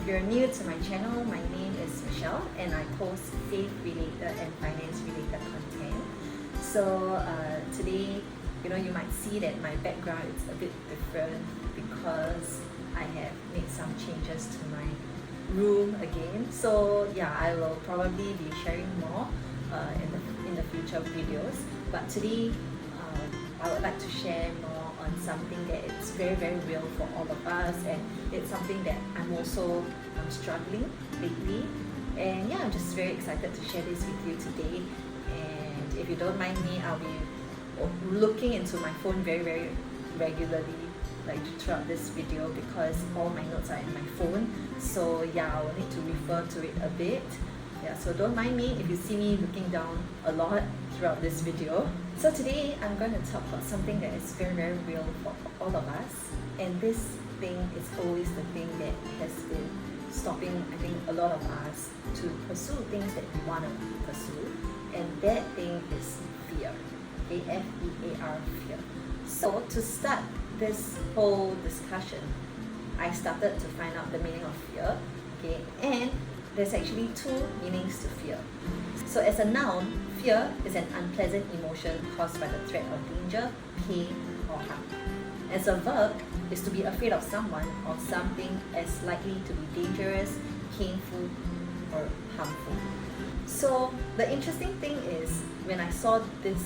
you're new to my channel, my name is Michelle and I post faith-related and finance-related content. So today, you might see that my background is a bit different because I have made some changes to my room again. So yeah, I will probably be sharing more in the future videos. But today, I would like to share more on something that is very, very real for all of us, and it's something that I'm also struggling lately. And yeah, I'm just very excited to share this with you today. And if you don't mind me, I'll be looking into my phone very, very regularly, like throughout this video, because all my notes are in my phone. So yeah, I will need to refer to it a bit. Yeah, so don't mind me if you see me looking down a lot throughout this video. So today I'm going to talk about something that is very, very real for all of us. And this thing is always the thing that has been stopping, I think, a lot of us to pursue things that we want to pursue. And that thing is fear. F-E-A-R, fear. So to start this whole discussion, I started to find out the meaning of fear. Okay, and there's actually two meanings to fear. So as a noun, fear is an unpleasant emotion caused by the threat of danger, pain, or harm. As a verb, is to be afraid of someone or something as likely to be dangerous, painful, or harmful. So the interesting thing is, when I saw this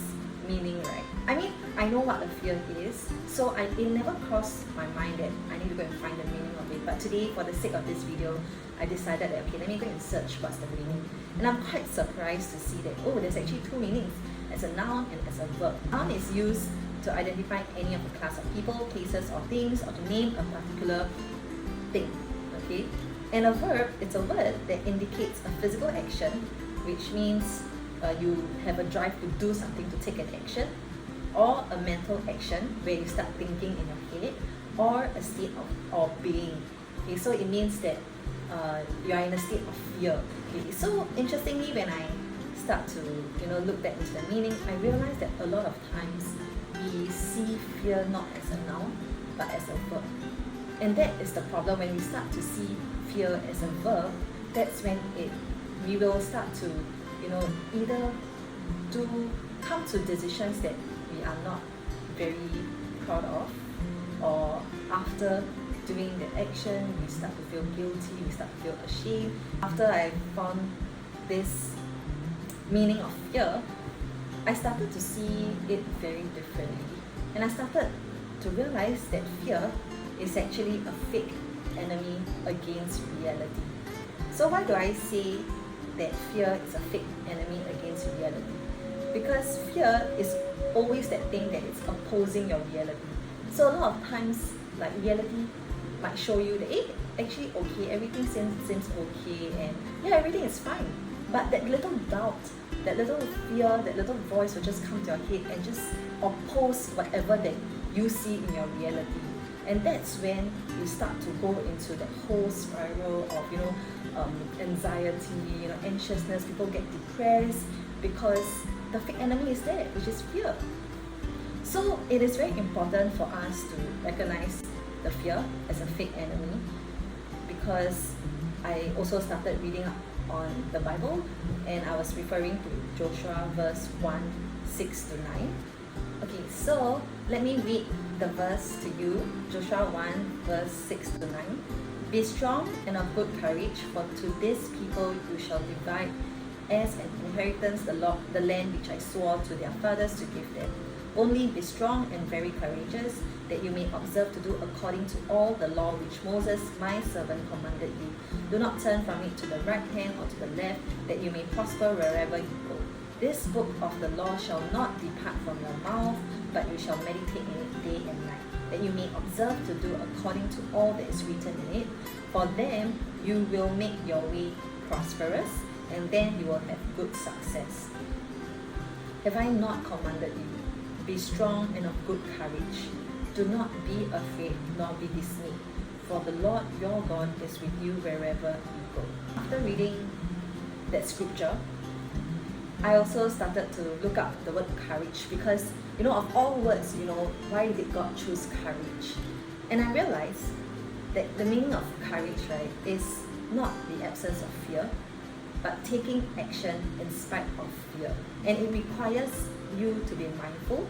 meaning, right? I mean, I know what a fear is, so it never crossed my mind that I need to go and find the meaning of it. But today, for the sake of this video, I decided that, okay, let me go and search what's the meaning. And I'm quite surprised to see that, oh, there's actually two meanings, as a noun and as a verb. Noun is used to identify any of the class of people, places, or things, or to name a particular thing, okay? And a verb, it's a word that indicates a physical action, which means you have a drive to do something, to take an action, or a mental action where you start thinking in your head, or a state of being. Okay, so it means that you are in a state of fear. Okay, so interestingly, when I start to look back into the meaning, I realize that a lot of times we see fear not as a noun but as a verb. And that is the problem. When we start to see fear as a verb, that's when we will start to either come to decisions that we are not very proud of, or after doing the action, we start to feel guilty, we start to feel ashamed. After I found this meaning of fear, I started to see it very differently. And I started to realize that fear is actually a fake enemy against reality. So why do I say that fear is a fake enemy against reality? Because fear is always that thing that is opposing your reality. So a lot of times, like, reality might show you that, actually okay, everything seems okay, and yeah, everything is fine. But that little doubt, that little fear, that little voice will just come to your head and just oppose whatever that you see in your reality. And that's when you start to go into that whole spiral of anxiety, anxiousness. People get depressed because the fake enemy is there, which is fear. So it is very important for us to recognize the fear as a fake enemy, because I also started reading up on the Bible, and I was referring to Joshua verse 1:6-9. Okay, so let me read the verse to you. Joshua 1 verse 6-9. Be strong and of good courage, for to this people you shall divide as an inheritance the land which I swore to their fathers to give them. Only be strong and very courageous, that you may observe to do according to all the law which Moses my servant commanded you. Do not turn from it to the right hand or to the left, that you may prosper wherever you go. This book of the law shall not depart from your mouth, but you shall meditate in it day and night, that you may observe to do according to all that is written in it. For then you will make your way prosperous, and then you will have good success. Have I not commanded you? Be strong and of good courage. Do not be afraid, nor be dismayed, for the Lord your God is with you wherever you go. After reading that scripture, I also started to look up the word courage, because of all words, why did God choose courage? And I realized that the meaning of courage, right, is not the absence of fear, but taking action in spite of fear. And it requires you to be mindful,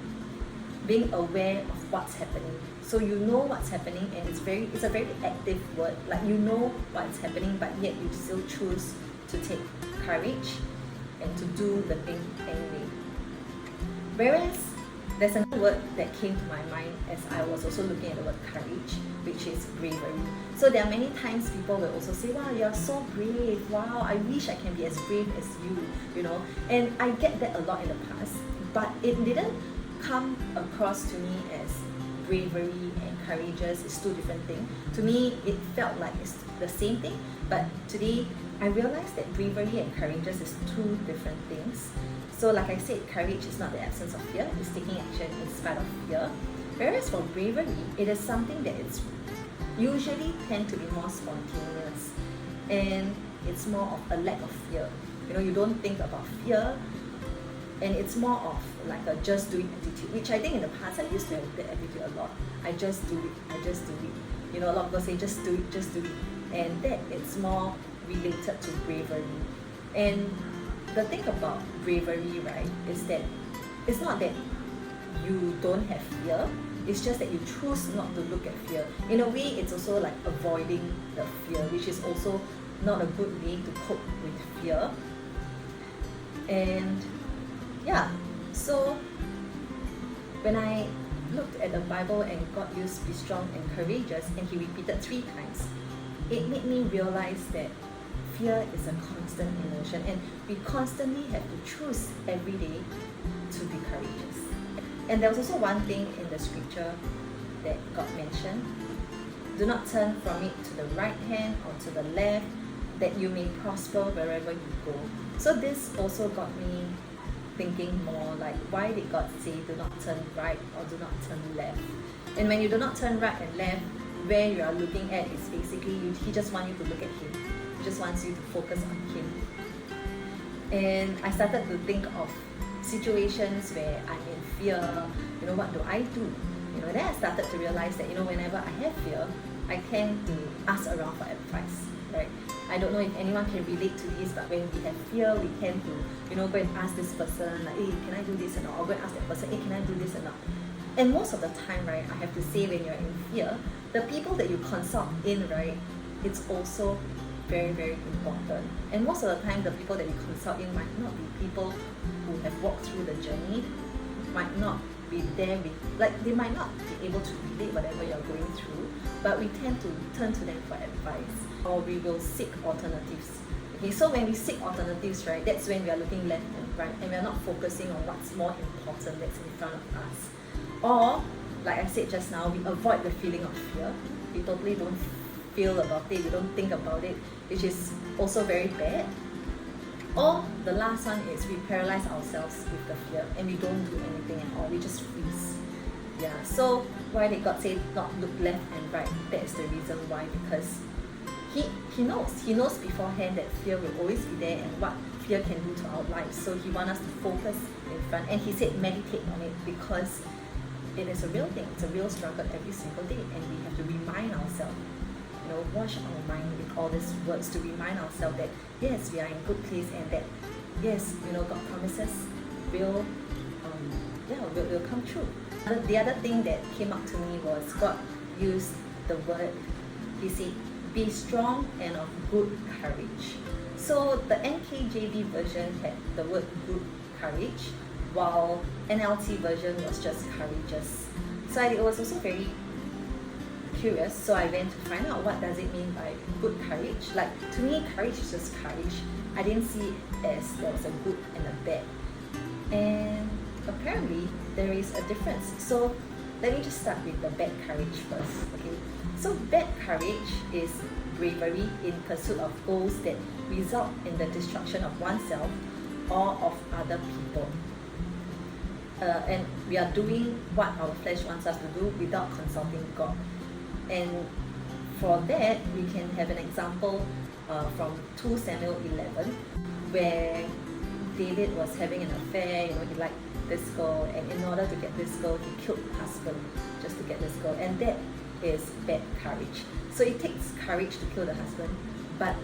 being aware of what's happening. So you know what's happening, and it's a very active word. Like, you know what's happening, but yet you still choose to take courage and to do the thing anyway. Whereas there's another word that came to my mind as I was also looking at the word courage, which is bravery. So there are many times people will also say, wow, you're so brave, wow, I wish I can be as brave as you know. And I get that a lot in the past, but it didn't come across to me as bravery and courageous is two different things. To me, it felt like it's the same thing, but today I realized that bravery and courageous is two different things. So like I said, courage is not the absence of fear, it's taking action in spite of fear. Whereas for bravery, it is something that it's usually tend to be more spontaneous, and it's more of a lack of fear. You know, you don't think about fear, and it's more of like a just do it attitude, which I think in the past I used to have that attitude a lot. I just do it, I just do it. You know, a lot of people say just do it, just do it. And that it's more related to bravery. And the thing about bravery, right, is that it's not that you don't have fear, it's just that you choose not to look at fear. In a way, it's also like avoiding the fear, which is also not a good way to cope with fear. And yeah, so when I looked at the Bible and God used be strong and courageous, and He repeated 3 times, it made me realize that fear is a constant emotion, and we constantly have to choose every day to be courageous. And there was also one thing in the scripture that God mentioned: do not turn from it to the right hand or to the left, that you may prosper wherever you go. So this also got me thinking more, like, why did God say do not turn right or do not turn left? And when you do not turn right and left, where you are looking at is basically He just wants you to look at Him. He just wants you to focus on Him. And I started to think of situations where I'm in fear. You know, what do I do? You know, then I started to realize that, you know, whenever I have fear, I tend to ask around for advice, right? I don't know if anyone can relate to this, but when we have fear, we tend to, you know, go and ask this person, like, hey, can I do this or not? Or go and ask that person, hey, can I do this or not? And most of the time, right, I have to say, when you're in fear, the people that you consult in, right, it's also very, very important. And most of the time, the people that you consult in might not be people who have walked through the journey, might not be there with, like, they might not be able to relate whatever you're going through, but we tend to turn to them for advice, or we will seek alternatives. Okay, so when we seek alternatives, right, that's when we are looking left and right, and we are not focusing on what's more important that's in front of us. Or, like I said just now, we avoid the feeling of fear. We totally don't feel about it, we don't think about it, which is also very bad. Or the last one is we paralyze ourselves with the fear and we don't do anything at all, we just freeze. Yeah, so why did God say not look left and right? That is the reason why, because He knows beforehand that fear will always be there and what fear can do to our lives. So He wants us to focus in front, and He said meditate on it, because it is a real thing, it's a real struggle every single day, and we have to remind ourselves, you know, wash our mind with all these words to remind ourselves that yes, we are in a good place, and that yes, you know, God promises will come true. The other thing that came up to me was God used the word, He said, be strong and of good courage. So the NKJV version had the word good courage, while NLT version was just courageous. So I was also very curious, so I went to find out what does it mean by good courage. Like, to me, courage is just courage. I didn't see it as there was a good and a bad. And apparently there is a difference. So let me just start with the bad courage first. Okay, so bad courage is bravery in pursuit of goals that result in the destruction of oneself or of other people. And we are doing what our flesh wants us to do without consulting God. And for that, we can have an example from 2 Samuel 11, where David was having an affair. You know, he liked this girl, and in order to get this girl, he killed her husband just to get this girl, and that is bad courage. So it takes courage to kill the husband, but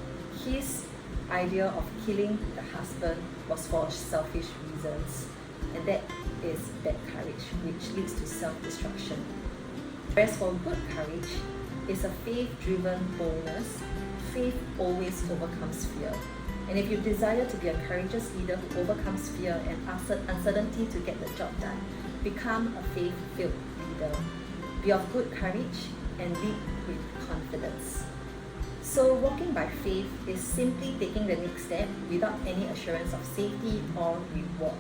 his idea of killing the husband was for selfish reasons, and that is bad courage, which leads to self-destruction. Whereas for good courage is a faith-driven boldness. Faith always overcomes fear. And if you desire to be a courageous leader who overcomes fear and uncertainty to get the job done, become a faith-filled leader. Be of good courage and lead with confidence. So walking by faith is simply taking the next step without any assurance of safety or reward.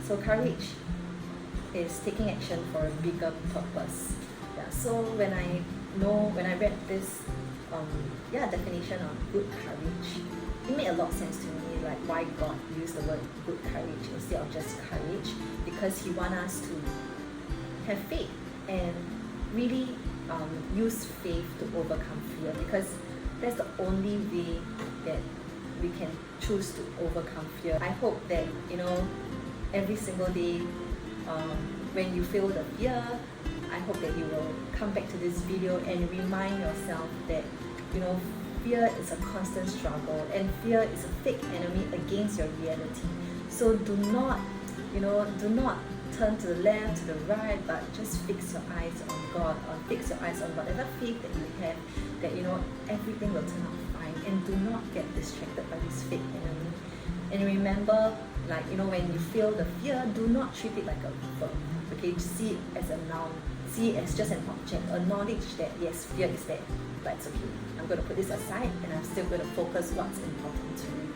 So courage is taking action for a bigger purpose. Yeah, so when I read this definition of good courage, it made a lot of sense to me, like why God used the word good courage instead of just courage, because He wants us to have faith and really use faith to overcome fear, because that's the only way that we can choose to overcome fear. I hope that every single day when you feel the fear, I hope that you will come back to this video and remind yourself that fear is a constant struggle, and fear is a fake enemy against your reality. So do not turn to the left, to the right, but just fix your eyes on God, or fix your eyes on whatever faith that you have, that everything will turn out fine. And do not get distracted by this fake enemy. And remember, when you feel the fear, do not treat it like a verb. Okay, see it as a noun. See it as just an object. Acknowledge that yes, fear is there, but it's okay. I'm going to put this aside, and I'm still going to focus what's important to me.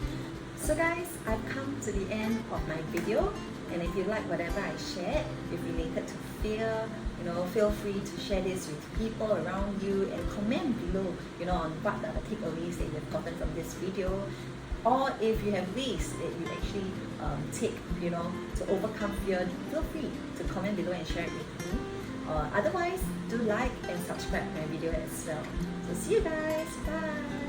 So guys, I've come to the end of my video. And if you like whatever I shared, if related to fear, feel free to share this with people around you, and comment below, on what are the takeaways that you've gotten from this video. Or if you have ways that you actually take, to overcome fear, feel free to comment below and share it with me. Otherwise, do like and subscribe my video as well. So see you guys, bye!